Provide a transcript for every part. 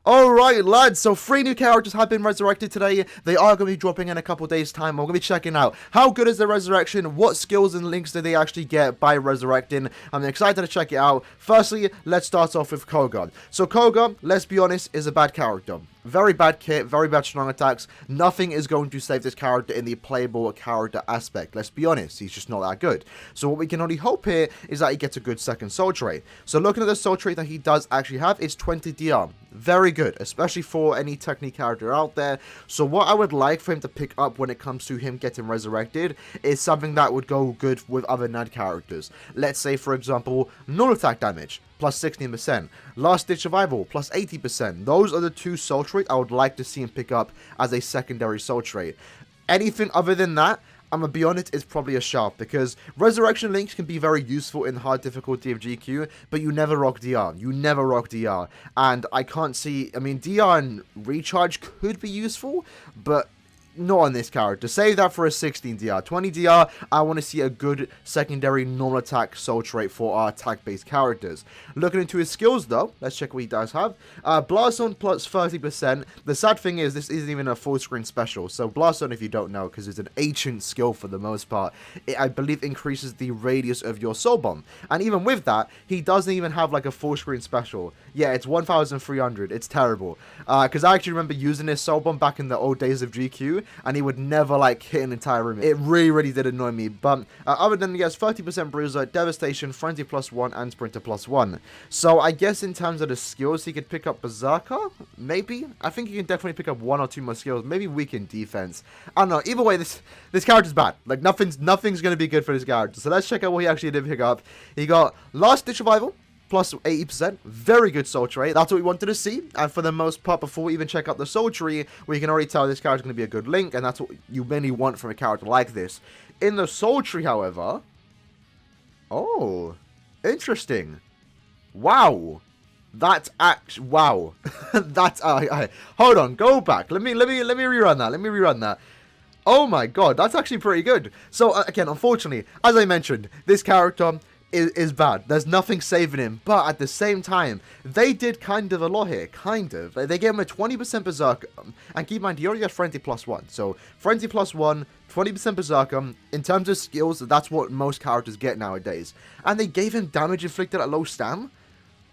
Alright lads, so 3 new characters have been resurrected today. They are going to be dropping in a couple days time. We're going to be checking out how good is the resurrection, what skills and links do they actually get by resurrecting. I'm excited to check it out. Firstly, let's start off with Kogan. So Kogan, let's be honest, is a bad character. Very bad kit, very bad strong attacks. Nothing is going to save this character in the playable character aspect. Let's be honest, he's just not that good. So what we can only hope here is that he gets a good second soul trait. So looking at the soul trait that he does actually have, it's 20 DR. Very good, especially for any technique character out there. So what I would like for him to pick up when it comes to him getting resurrected is something that would go good with other NAD characters. Let's say, for example, null attack damage, plus 16%. Last Ditch Survival, plus 80%. Those are the 2 soul traits I would like to see him pick up as a secondary soul trait. Anything other than that, I'm going to be honest, it's probably a sharp, because resurrection links can be very useful in hard difficulty of GQ, but you never rock DR. You never rock DR. And I can't see, I mean, DR and recharge could be useful, but not on this character. Save that for a 16 DR. 20 DR, I want to see a good secondary normal attack soul trait for our attack-based characters. Looking into his skills, though, let's check what he does have. Blast Zone plus 30%. The sad thing is, this isn't even a full screen special. So Blast Zone, if you don't know, because it's an ancient skill for the most part, it, I believe, increases the radius of your soul bomb. And even with that, he doesn't even have like a full screen special. Yeah, it's 1,300. It's terrible. Because I actually remember using this soul bomb back in the old days of GQ, and he would never like hit an entire room. It really did annoy me. But other than he has 30% bruiser, devastation, frenzy +1, and sprinter +1. So I guess in terms of the skills, he could pick up berserker, maybe. I think he can definitely pick up 1 or 2 more skills. Maybe weaken defense. I don't know. Either way, this character's bad. Like nothing's gonna be good for this character. So let's check out what he actually did pick up. He got Last Ditch Survival, plus 80%, very good soul trait. That's what we wanted to see, and for the most part, before we even check out the soul tree, we can already tell this character is going to be a good link, and that's what you mainly want from a character like this. In the soul tree, however, oh, interesting. Wow, that's actually, wow, that's, hold on, go back, let me rerun that. Oh my god, that's actually pretty good. So again, unfortunately, as I mentioned, this character is bad. There's nothing saving him, but at the same time, they did kind of a lot here. Kind of. They gave him a 20% berserker, and keep in mind, he already has frenzy +1. So frenzy +1, 20% berserker. In terms of skills, that's what most characters get nowadays. And they gave him damage inflicted at low stam.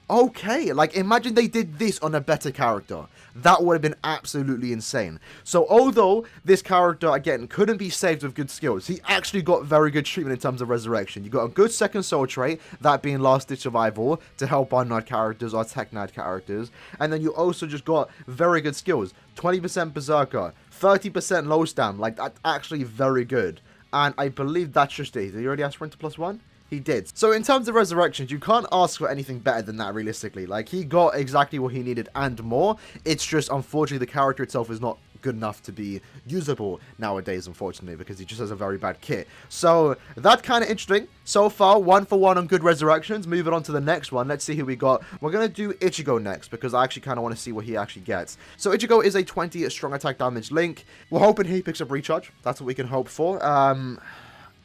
Okay, like imagine they did this on a better character. That would have been absolutely insane. So although this character, again, couldn't be saved with good skills, he actually got very good treatment in terms of resurrection. You got a good second soul trait, that being Last Ditch Survival, to help our NAD characters, our tech NAD characters. And then you also just got very good skills. 20% berserker, 30% low stam, like that's actually very good. And I believe that's just it. Did he already have sprinter +1? He did. So in terms of resurrections, you can't ask for anything better than that realistically. Like, he got exactly what he needed and more. It's just, unfortunately, the character itself is not good enough to be usable nowadays, unfortunately, because he just has a very bad kit. So that's kind of interesting. So far, 1 for 1 on good resurrections. Moving on to the next one. Let's see who we got. We're going to do Ichigo next, because I actually kind of want to see what he actually gets. So Ichigo is a 20 strong attack damage link. We're hoping he picks up recharge. That's what we can hope for.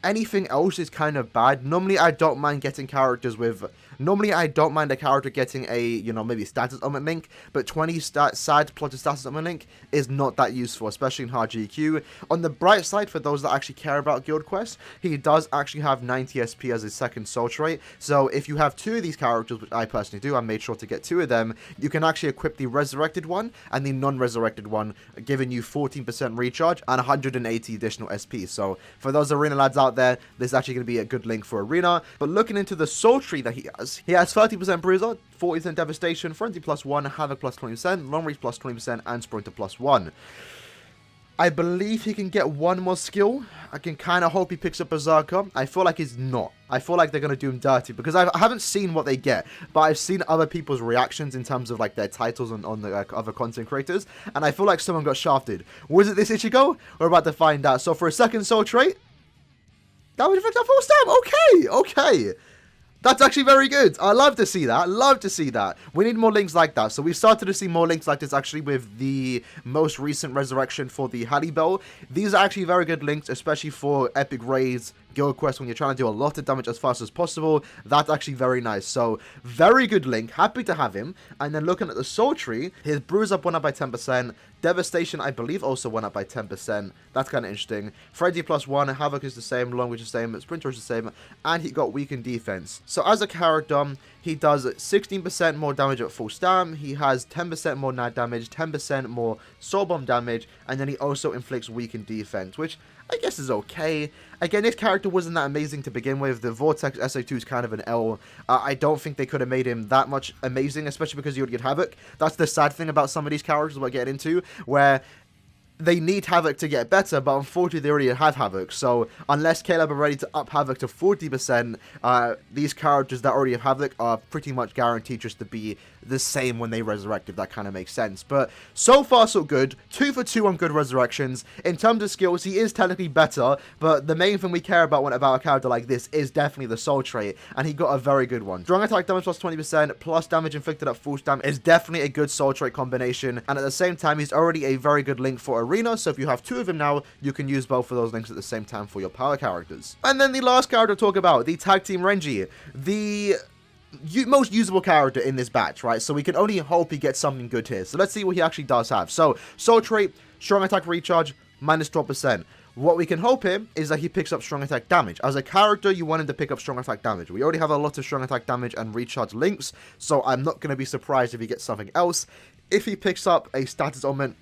Anything else is kind of bad. Normally, I don't mind getting characters with... Normally, I don't mind a character getting a, you know, maybe status augment link, but 20 sad plus a status augment link is not that useful, especially in hard GQ. On the bright side, for those that actually care about Guild Quest, he does actually have 90 SP as his second soul trait. So if you have 2 of these characters, which I personally do, I made sure to get 2 of them, you can actually equip the resurrected one and the non-resurrected one, giving you 14% recharge and 180 additional SP. So for those arena lads out there, this is actually going to be a good link for arena. But looking into the soul tree that he has 30% bruiser, 40% devastation, frenzy +1, havoc +20%, long reach +20%, and sprinter +1. I believe he can get 1 more skill. I can kind of hope he picks up berserker. I feel like he's not. I feel like they're going to do him dirty, because I haven't seen what they get, but I've seen other people's reactions in terms of like their titles on the other content creators, and I feel like someone got shafted. Was it this Ichigo? We're about to find out. So for a second soul trait, that would affect our full stam. Okay. That's actually very good. I love to see that. We need more links like that. So we started to see more links like this actually with the most recent resurrection for the Hallibell. These are actually very good links, especially for epic raids, Guild Quest when you're trying to do a lot of damage as fast as possible. That's actually very nice. So, very good link. Happy to have him. And then looking at the soul tree, his Bruise Up went up by 10%. Devastation, I believe, also went up by 10%. That's kind of interesting. Frenzy +1, Havoc is the same, Long Range is the same, Sprinter is the same, and he got Weakened Defense. So as a character, he does 16% more damage at full stam, he has 10% more nat damage, 10% more soul bomb damage, and then he also inflicts Weakened Defense, which I guess is okay. Again, this character wasn't that amazing to begin with. The Vortex SA2 is kind of an L. I don't think they could have made him that much amazing, especially because you would get Havoc. That's the sad thing about some of these characters we're getting into, where they need Havoc to get better, but unfortunately they already have Havoc. So unless Caleb are ready to up Havoc to 40%, these characters that already have Havoc are pretty much guaranteed just to be the same when they resurrect, if that kind of makes sense. But so far so good. 2 for 2 on good resurrections. In terms of skills, he is technically better, but the main thing we care about when about a character like this is definitely the soul trait, and he got a very good one. Strong attack damage plus 20% plus damage inflicted at full stam is definitely a good soul trait combination, and at the same time he's already a very good link for Arena, so if you have 2 of him now, you can use both of those links at the same time for your power characters. And then the last character to talk about, the Tag Team Rangi. The most usable character in this batch, right? So we can only hope he gets something good here. So let's see what he actually does have. So, soul trait, strong attack recharge, minus 12%. What we can hope here is that he picks up strong attack damage. As a character, you want him to pick up strong attack damage. We already have a lot of strong attack damage and recharge links, so I'm not going to be surprised if he gets something else. If he picks up a status augment,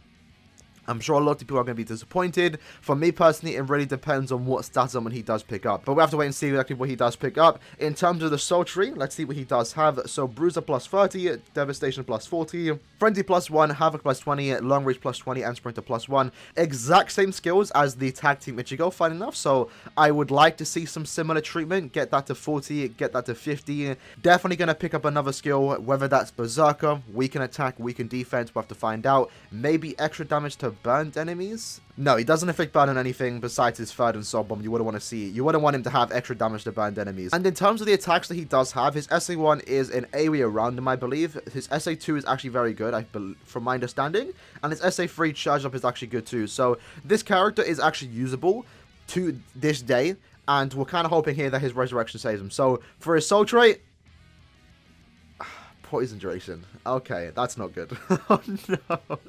I'm sure a lot of people are going to be disappointed. For me personally, it really depends on what stats augment he does pick up. But we have to wait and see exactly what he does pick up. In terms of the soul tree, let's see what he does have. So Bruiser plus 30, Devastation plus 40, Frenzy plus 1, Havoc plus 20, Long Range plus 20, and Sprinter plus 1. Exact same skills as the Tag Team Ichigo, fine enough. So I would like to see some similar treatment. Get that to 40, get that to 50. Definitely going to pick up another skill, whether that's Berserker, Weaken Attack, Weaken Defense. We'll have to find out. Maybe extra damage to burned enemies? No, he doesn't affect burn on anything besides his third and soul bomb. You wouldn't want to see. You wouldn't want him to have extra damage to burned enemies. And in terms of the attacks that he does have, his SA1 is an area around him, I believe. His SA2 is actually very good, from my understanding. And his SA3 charge up is actually good too. So this character is actually usable to this day. And we're kind of hoping here that his resurrection saves him. So for his soul trait, poison duration. Okay, that's not good. Oh no.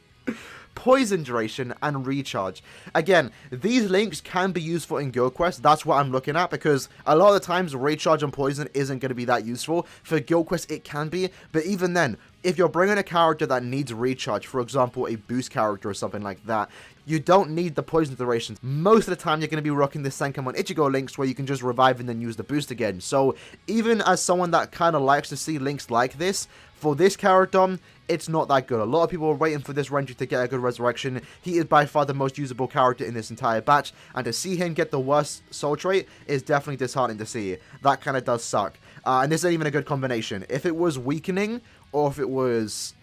Poison duration and recharge. Again, these links can be useful in Guild Quest. That's what I'm looking at, because a lot of the times recharge and poison isn't going to be that useful. For Guild Quest it can be, but even then, if you're bringing a character that needs recharge, for example a boost character or something like that, you don't need the poison durations. Most of the time you're going to be rocking the Senkaimon Ichigo links where you can just revive and then use the boost again. So even as someone that kind of likes to see links like this, for this character, it's not that good. A lot of people are waiting for this Rangi to get a good resurrection. He is by far the most usable character in this entire batch, and to see him get the worst soul trait is definitely disheartening to see. That kind of does suck. And this isn't even a good combination. If it was weakening, or if it was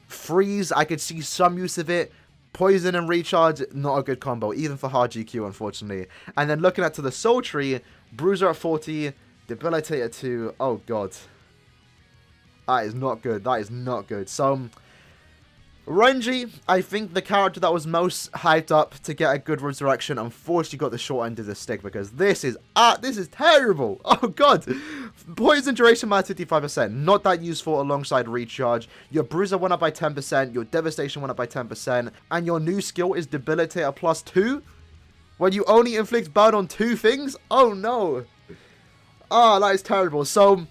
freeze, I could see some use of it. Poison and recharge, not a good combo, even for hard GQ, unfortunately. And then looking at to the soul tree, Bruiser at 40, Debilitator at 2, oh god. That is not good. That is not good. So, Rangi, I think the character that was most hyped up to get a good resurrection, unfortunately got the short end of the stick, because this is terrible. Oh god. Poison duration minus 55%. Not that useful alongside recharge. Your Bruiser went up by 10%. Your Devastation went up by 10%. And your new skill is Debilitator plus 2. When you only inflict burn on 2 things? Oh no. Ah, that is terrible. So,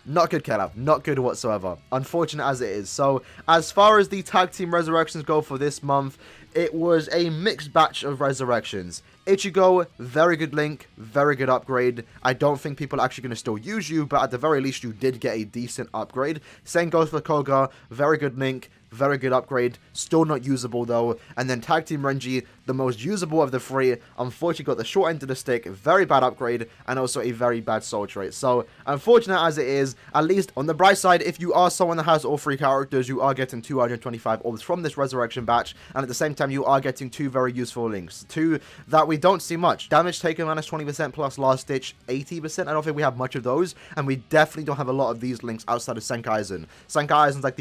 not good, Caleb. Not good whatsoever. Unfortunate as it is. So, as far as the tag team resurrections go for this month, it was a mixed batch of resurrections. Ichigo, very good link, very good upgrade. I don't think people are actually going to still use you, but at the very least you did get a decent upgrade. Same goes for Koga, very good link, very good upgrade, still not usable though. And then Tag Team Rangi, the most usable of the 3, unfortunately got the short end of the stick, very bad upgrade, and also a very bad soul trait. So, unfortunate as it is, at least on the bright side, if you are someone that has all 3 characters, you are getting 225 orbs from this resurrection batch, and at the same time, you are getting two very useful links. Two that we don't see much. Damage taken minus 20% plus Last Ditch 80%. I don't think we have much of those, and we definitely don't have a lot of these links outside of Senkaizen. Senkaizen's like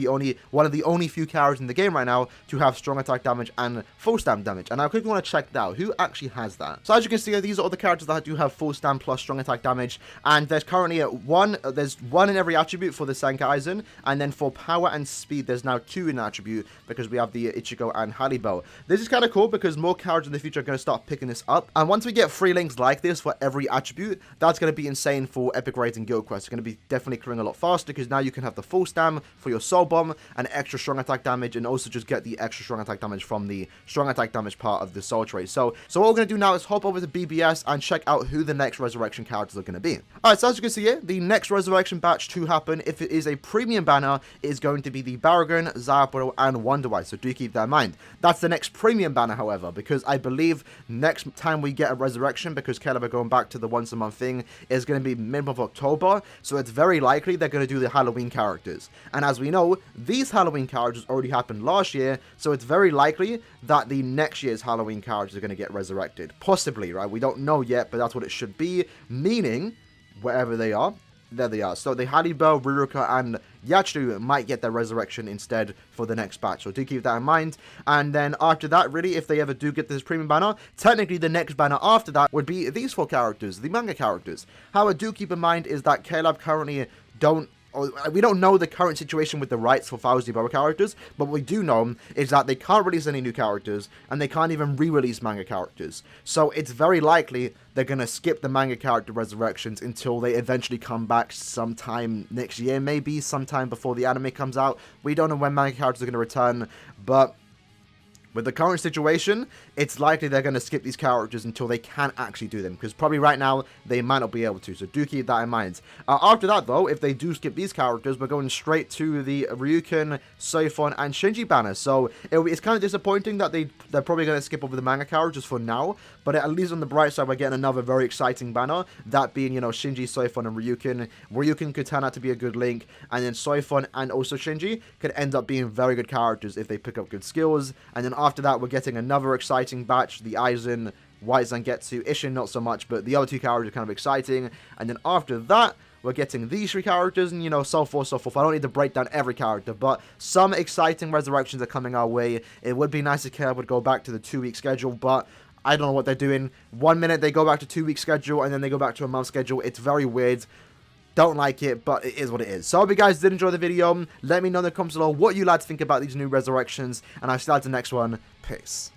one of the only few characters in the game right now to have strong attack damage and full stamp damage. And I quickly want to check out who actually has that. So as you can see, these are all the characters that do have full stamp plus strong attack damage, and there's currently there's one in every attribute for the Senkaizen, and then for power and speed, there's now two in attribute because we have the Ichigo and Haribo. This is kind of cool because more characters in the future are going to start picking this up, and once we get 3 links like this for every attribute, that's going to be insane for epic rating guild quests. It's going to be definitely clearing a lot faster because now you can have the full stam for your soul bomb and extra strong attack damage, and also just get the extra strong attack damage from the strong attack damage part of the soul trait. So what we're going to do now is hop over to BBS and check out who the next resurrection characters are going to be. Alright, so as you can see here, the next resurrection batch to happen, if it is a premium banner, is going to be the Baragon, Zaporo, and Wonderwise, so do keep that in mind. That's the next premium banner, however, because I believe next time we get a resurrection, because Caleb are going back to the once a month thing, is going to be middle of October, so it's very likely they're going to do the Halloween characters. And as we know, these Halloween characters already happened last year, so it's very likely that the next year's Halloween characters are going to get resurrected. Possibly, right? We don't know yet, but that's what it should be, meaning wherever they are, there they are. So the Haribo, Ruruka, and Yachiru might get their resurrection instead for the next batch, so do keep that in mind. And then after that, really, if they ever do get this premium banner, technically the next banner after that would be these 4 characters, the manga characters. However, do keep in mind is that Caleb currently we don't know the current situation with the rights for Thousand Boa characters, but what we do know is that they can't release any new characters, and they can't even re-release manga characters. So it's very likely they're going to skip the manga character resurrections until they eventually come back sometime next year, maybe sometime before the anime comes out. We don't know when manga characters are going to return, but with the current situation, it's likely they're going to skip these characters until they can actually do them, because probably right now they might not be able to, so do keep that in mind. After that, though, if they do skip these characters, we're going straight to the Ryukin, Soifon, and Shinji banner, so it's kind of disappointing that they're probably going to skip over the manga characters for now, but at least on the bright side, we're getting another very exciting banner, that being, you know, Shinji, Soifon, and Ryukin. Ryukin could turn out to be a good link, and then Soifon and also Shinji could end up being very good characters if they pick up good skills, and then after that, we're getting another exciting batch, the Aizen, White Zangetsu, Ishin not so much, but the other 2 characters are kind of exciting, and then after that, we're getting these 3 characters, and, you know, so forth, so forth. I don't need to break down every character, but some exciting resurrections are coming our way. It would be nice if Caleb would go back to the 2-week schedule, but I don't know what they're doing. 1 minute they go back to 2-week schedule, and then they go back to a month schedule. It's very weird. Don't like it, but it is what it is. So I hope you guys did enjoy the video. Let me know in the comments below what you like to think about these new resurrections, and I'll see you at the next one. Peace.